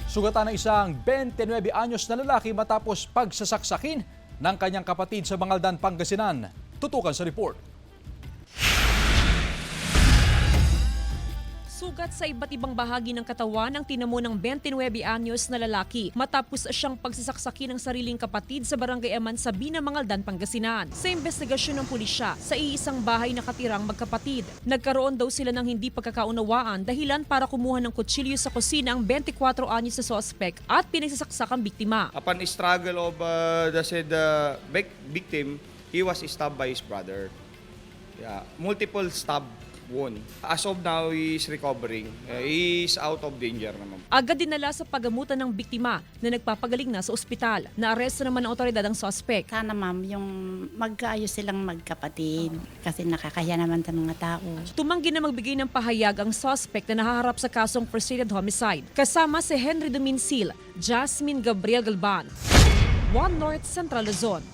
Sugatan ng isang 29 anyos na lalaki matapos pagsasaksakin ng kanyang kapatid sa Bangaldan, Pangasinan. Tutukan sa report. Sugat sa iba't ibang bahagi ng katawan ang tinamo ng 29 anyos na lalaki matapos siyang pagsasaksakin ng sariling kapatid sa Barangay Aman-Sabina, Bangaldan, Pangasinan. Sa investigasyon ng pulisya, sa iisang bahay nakatirang magkapatid. Nagkaroon daw sila ng hindi pagkakaunawaan dahilan para kumuha ng kutsilyo sa kusina ang 24 anyos na suspect at pinagsasaksak ang biktima. Upon struggle of the said victim, he was stabbed by his brother. Yeah, multiple stab wound. As of now, he is recovering. He is out of danger naman. Agad dinala sa pagamutan ng biktima na nagpapagaling na sa ospital. Naaresto naman ng otoridad ang suspect. Sana ma'am, yung magkaayos silang magkapatid kasi nakakaya naman sa mga tao. Tumanggi na magbigay ng pahayag ang suspect na nahaharap sa kasong frustrated homicide. Kasama si Henry Dominsil, Jasmine Gabriel Galban. One North Central Luzon.